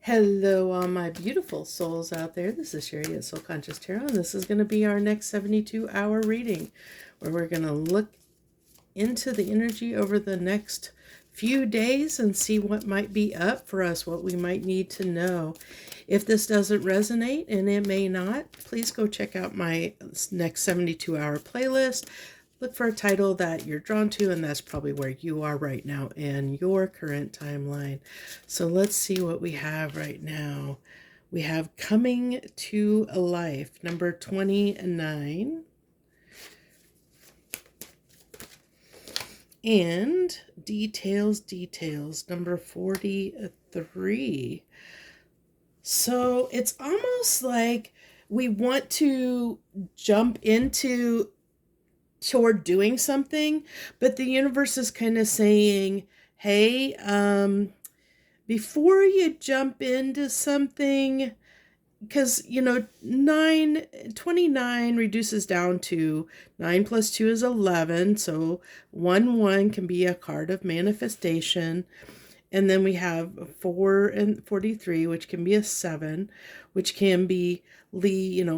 Hello, all my beautiful souls out there. This is Sherry at Soul Conscious Tarot, and this is going to be our next 72-hour reading where we're going to look into the energy over the next few days and see what might be up for us, what we might need to know. If this doesn't resonate, and it may not, please go check out my next 72-hour playlist. Look for a title that you're drawn to, and that's probably where you are right now in your current timeline. So let's see what we have right now. We have Coming to Life, number 29. And Details, number 43. So it's almost like we want to jump into toward doing something, but the universe is kind of saying, hey, before you jump into something, because 29 reduces down to 9 plus 2 is 11, so 1 can be a card of manifestation. And then we have 4 and 43, which can be a 7, which can be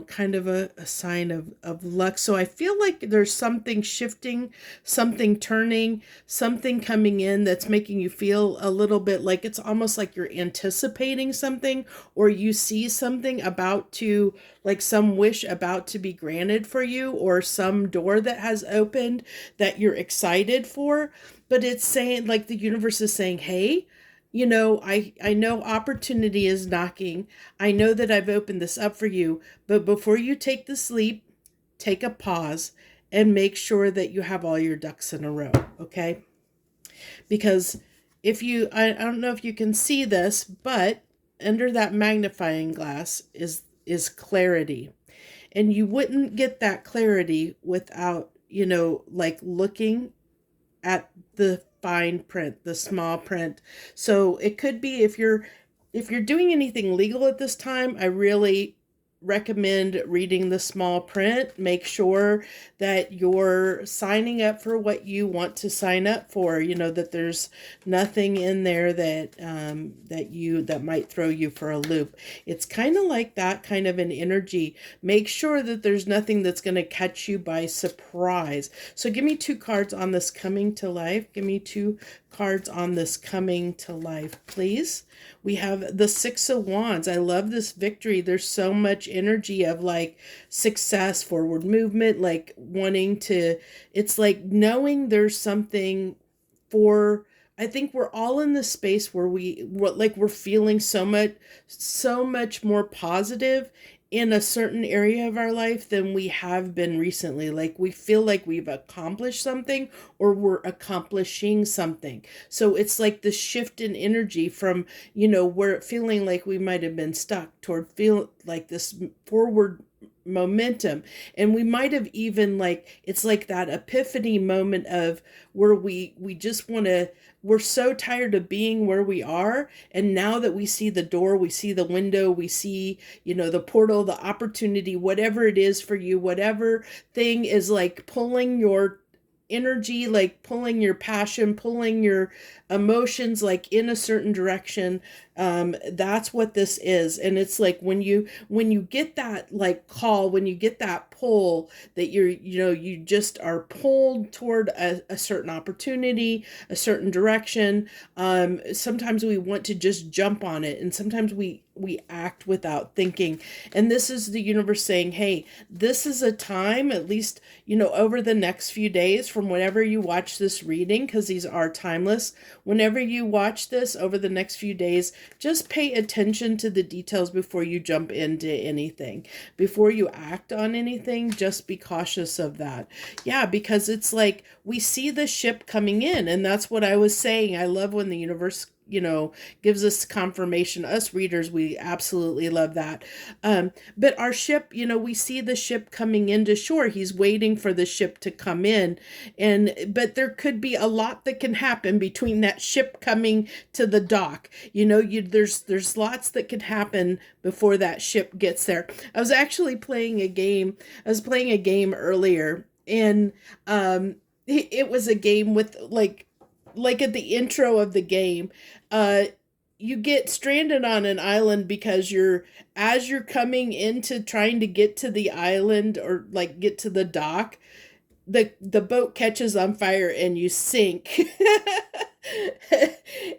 kind of a sign of luck. So I feel like there's something shifting, something turning, something coming in that's making you feel a little bit like it's almost like you're anticipating something, or you see something about to, like some wish about to be granted for you, or some door that has opened that you're excited for. But it's saying, like, the universe is saying, hey, I know opportunity is knocking. I know that I've opened this up for you, but before you take this leap, take a pause and make sure that you have all your ducks in a row, okay? Because I don't know if you can see this, but under that magnifying glass is clarity. And you wouldn't get that clarity without, like looking at the fine print, the small print. So it could be, if you're doing anything legal at this time, I really recommend reading the small print. Make sure that you're signing up for what you want to sign up for, that there's nothing in there that might throw you for a loop. It's kind of like that kind of an energy. Make sure that there's nothing that's going to catch you by surprise. So give me 2 cards on this coming to life. Give me 2 cards on this coming to life, please. We have the 6 of Wands. I love this victory. There's so much energy of like success, forward movement, like wanting to, it's like knowing there's something for, I think we're all in this space where we're feeling so much more positive in a certain area of our life than we have been recently. Like we feel like we've accomplished something, or we're accomplishing something. So it's like the shift in energy from, we're feeling like we might have been stuck toward feel like this forward momentum. And we might have even, like, it's like that epiphany moment of where we just want to, we're so tired of being where we are, and now that we see the door, we see the window, we see, the portal, the opportunity, whatever it is for you, whatever thing is like pulling your energy, like pulling your passion, pulling your emotions like in a certain direction. That's what this is. And it's like when you get that like call, when you get that pull, that you just are pulled toward a certain opportunity, a certain direction. Sometimes we want to just jump on it, and sometimes we act without thinking. And this is the universe saying, hey, this is a time, at least, over the next few days, from whenever you watch this reading, because these are timeless, whenever you watch this over the next few days, just pay attention to the details before you jump into anything. Before you act on anything, just be cautious of that. Yeah, because it's like we see the ship coming in, and that's what I was saying. I love when the universe gives us confirmation. Us readers, we absolutely love that. But our ship, we see the ship coming into shore. He's waiting for the ship to come in. But there could be a lot that can happen between that ship coming to the dock. There's lots that could happen before that ship gets there. I was actually playing a game. I was playing a game earlier, and it was a game with like at the intro of the game, you get stranded on an island because as you're coming into trying to get to the island or like get to the dock, the boat catches on fire and you sink.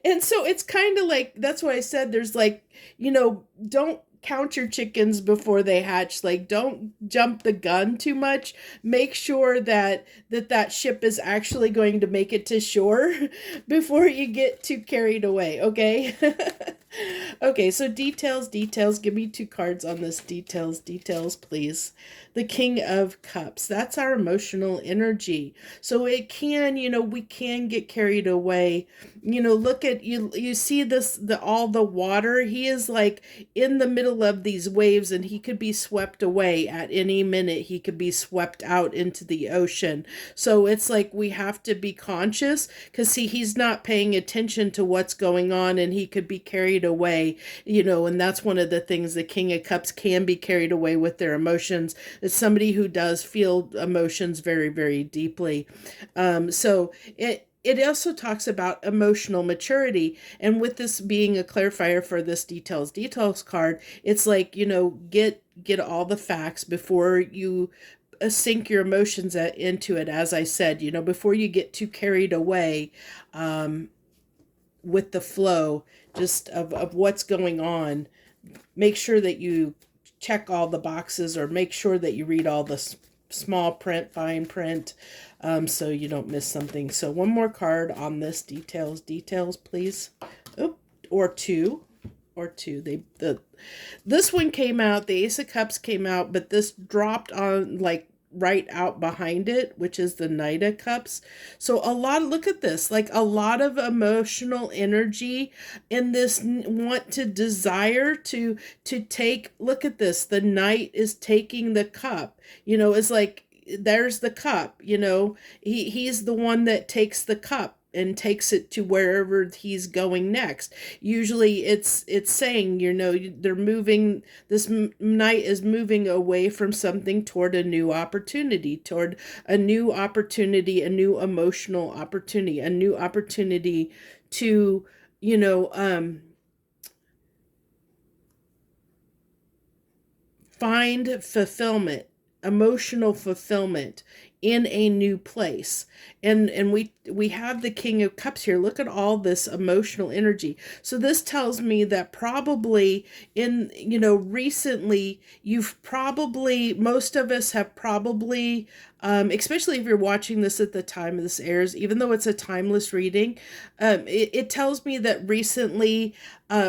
And so it's kind of like, that's why I said there's like, don't count your chickens before they hatch. Like, don't jump the gun too much. Make sure that ship is actually going to make it to shore before you get too carried away, okay? Okay, so details. Give me two cards on this. Details, please. The King of Cups. That's our emotional energy. So it can, we can get carried away. Look at you see all the water. He is like in the middle of these waves and he could be swept away at any minute. He could be swept out into the ocean. So it's like we have to be conscious because see, he's not paying attention to what's going on and he could be carried away, and that's one of the things the King of Cups can be carried away with their emotions. It's somebody who does feel emotions very, very deeply. So it also talks about emotional maturity. And with this being a clarifier for this details card, it's like, get all the facts before you sink your emotions into it. As I said, before you get too carried away with the flow just of what's going on, make sure that you check all the boxes or make sure that you read all the small print, fine print, so you don't miss something. So one more card on this details, please. Oh, or two. This one came out, the Ace of Cups came out, but this dropped on like right out behind it, which is the Knight of Cups. So look at this, like a lot of emotional energy in this, want to desire to take, look at this, the Knight is taking the cup, it's like, there's the cup, he's the one that takes the cup and takes it to wherever he's going next. Usually it's saying, they're moving, this Knight is moving away from something toward a new opportunity, a new emotional opportunity, a new opportunity to, find fulfillment, emotional fulfillment in a new place. And we have the King of Cups here. Look at all this emotional energy. So this tells me that probably recently most of us have probably, especially if you're watching this at the time this airs, even though it's a timeless reading, it tells me that recently,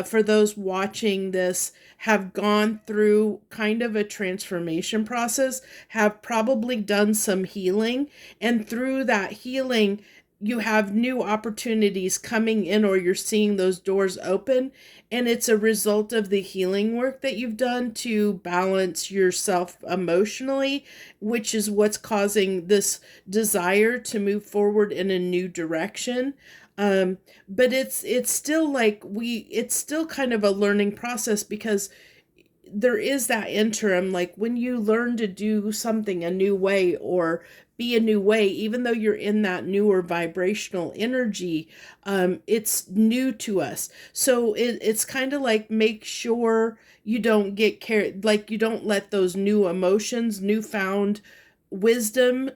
for those watching this, have gone through kind of a transformation process, have probably done some healing, and through that healing, you have new opportunities coming in, or you're seeing those doors open, and it's a result of the healing work that you've done to balance yourself emotionally, which is what's causing this desire to move forward in a new direction. But it's still like it's still kind of a learning process, because there is that interim, like when you learn to do something a new way or be a new way, even though you're in that newer vibrational energy, it's new to us. So it's kind of like, make sure you don't get carried, like you don't let those new emotions, newfound wisdom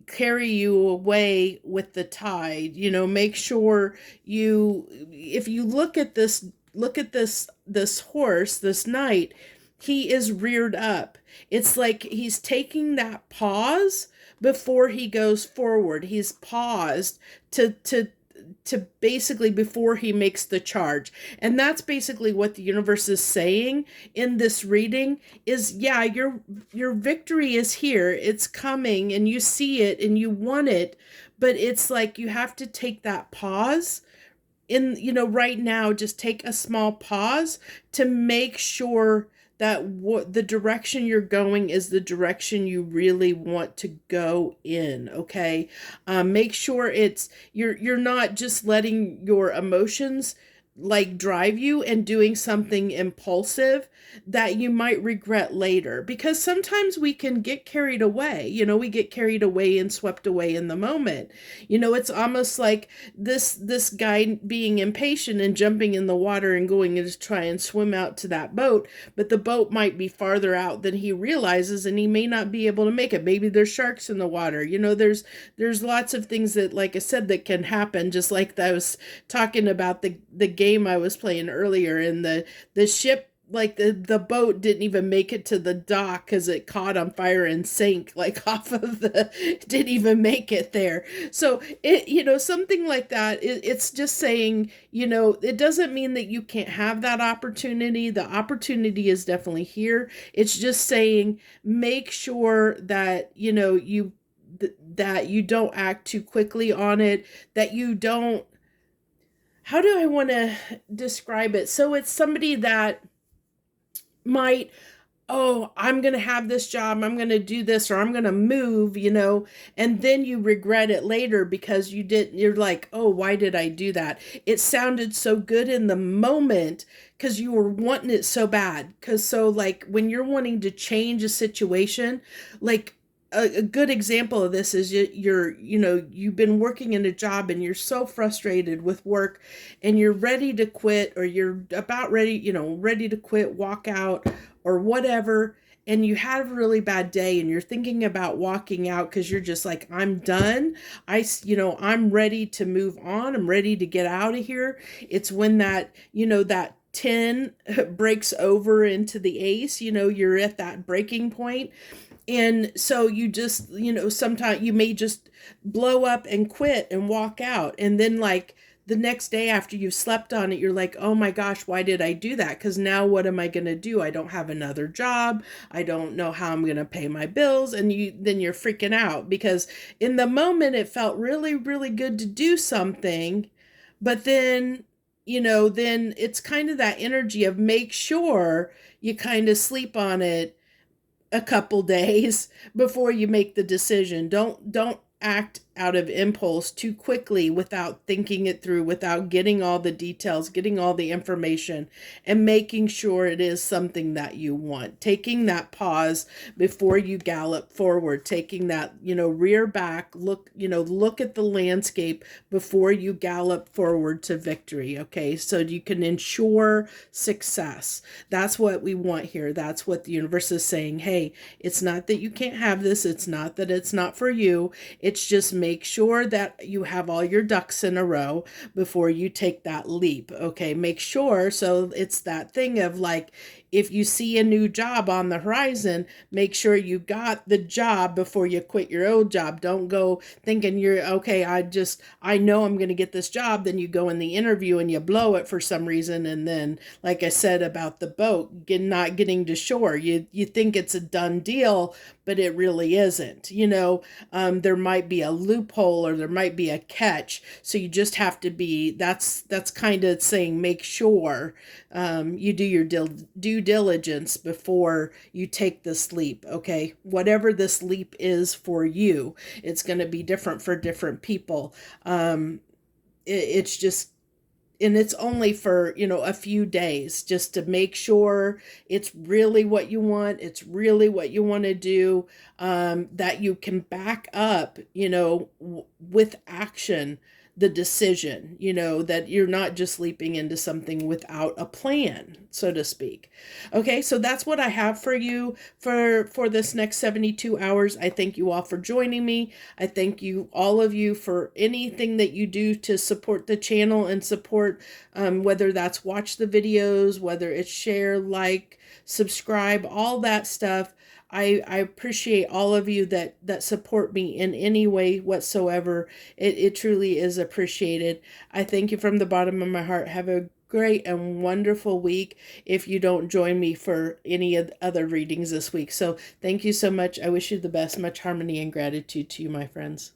carry you away with the tide. Make sure if you look at this horse, this knight, he is reared up. It's like he's taking that pause before he goes forward. He's paused to basically, before he makes the charge. And that's basically what the universe is saying in this reading is, yeah, your victory is here. It's coming and you see it and you want it, but it's like you have to take that pause right now. Just take a small pause to make sure that the direction you're going is the direction you really want to go in. Okay. Make sure you're not just letting your emotions like drive you and doing something impulsive that you might regret later, because sometimes we can get carried away. We get carried away and swept away in the moment. It's almost like this guy being impatient and jumping in the water and going to try and swim out to that boat, but the boat might be farther out than he realizes, and he may not be able to make it. Maybe there's sharks in the water. There's lots of things that, like I said, that can happen. Just like I was talking about the game I was playing earlier, and the ship, like the boat didn't even make it to the dock because it caught on fire and sank, like off of didn't even make it there. So something like that, it's just saying, it doesn't mean that you can't have that opportunity. The opportunity is definitely here. It's just saying, make sure that that you don't act too quickly on it, that you don't, how do I want to describe it? So it's somebody that might, oh, I'm going to have this job, I'm going to do this, or I'm going to move, and then you regret it later because you're like, oh, why did I do that? It sounded so good in the moment because you were wanting it so bad. So like when you're wanting to change a situation, like a good example of this is you've been working in a job and you're so frustrated with work and you're ready to quit, or you're about ready to quit, walk out or whatever, and you have a really bad day and you're thinking about walking out because you're just like, I'm done. I'm ready to move on. I'm ready to get out of here. It's when that 10 breaks over into the ace, you're at that breaking point. And so you just, sometimes you may just blow up and quit and walk out. And then like the next day after you've slept on it, you're like, oh my gosh, why did I do that? Because now what am I going to do? I don't have another job. I don't know how I'm going to pay my bills. And then you're freaking out because in the moment it felt really, really good to do something. But then, then it's kind of that energy of make sure you kind of sleep on it a couple days before you make the decision. Don't act out of impulse too quickly without thinking it through, without getting all the details, getting all the information, and making sure it is something that you want. Taking that pause before you gallop forward, taking that, rear back, look at the landscape before you gallop forward to victory. Okay. So you can ensure success. That's what we want here. That's what the universe is saying. Hey, it's not that you can't have this. It's not that it's not for you. It's just make sure that you have all your ducks in a row before you take that leap. Okay, make sure. So it's that thing of like, if you see a new job on the horizon, make sure you got the job before you quit your old job. Don't go thinking you're okay. I know I'm going to get this job. Then you go in the interview and you blow it for some reason. And then, like I said about the boat, not getting to shore, you think it's a done deal, but it really isn't. There might be a loophole or there might be a catch. So you just have to be, that's kind of saying, make sure you do your due diligence before you take this leap. Okay, whatever this leap is for you, it's going to be different for different people. It's just, and it's only for a few days, just to make sure it's really what you want, it's really what you want to do, that you can back up with action the decision, that you're not just leaping into something without a plan, so to speak. Okay, so that's what I have for you for this next 72 hours. I thank you all for joining me. I thank you, all of you, for anything that you do to support the channel and support, whether that's watch the videos, whether it's share, like, subscribe, all that stuff. I appreciate all of you that support me in any way whatsoever. It truly is appreciated. I thank you from the bottom of my heart. Have a great and wonderful week if you don't join me for any other readings this week. So thank you so much. I wish you the best. Much harmony and gratitude to you, my friends.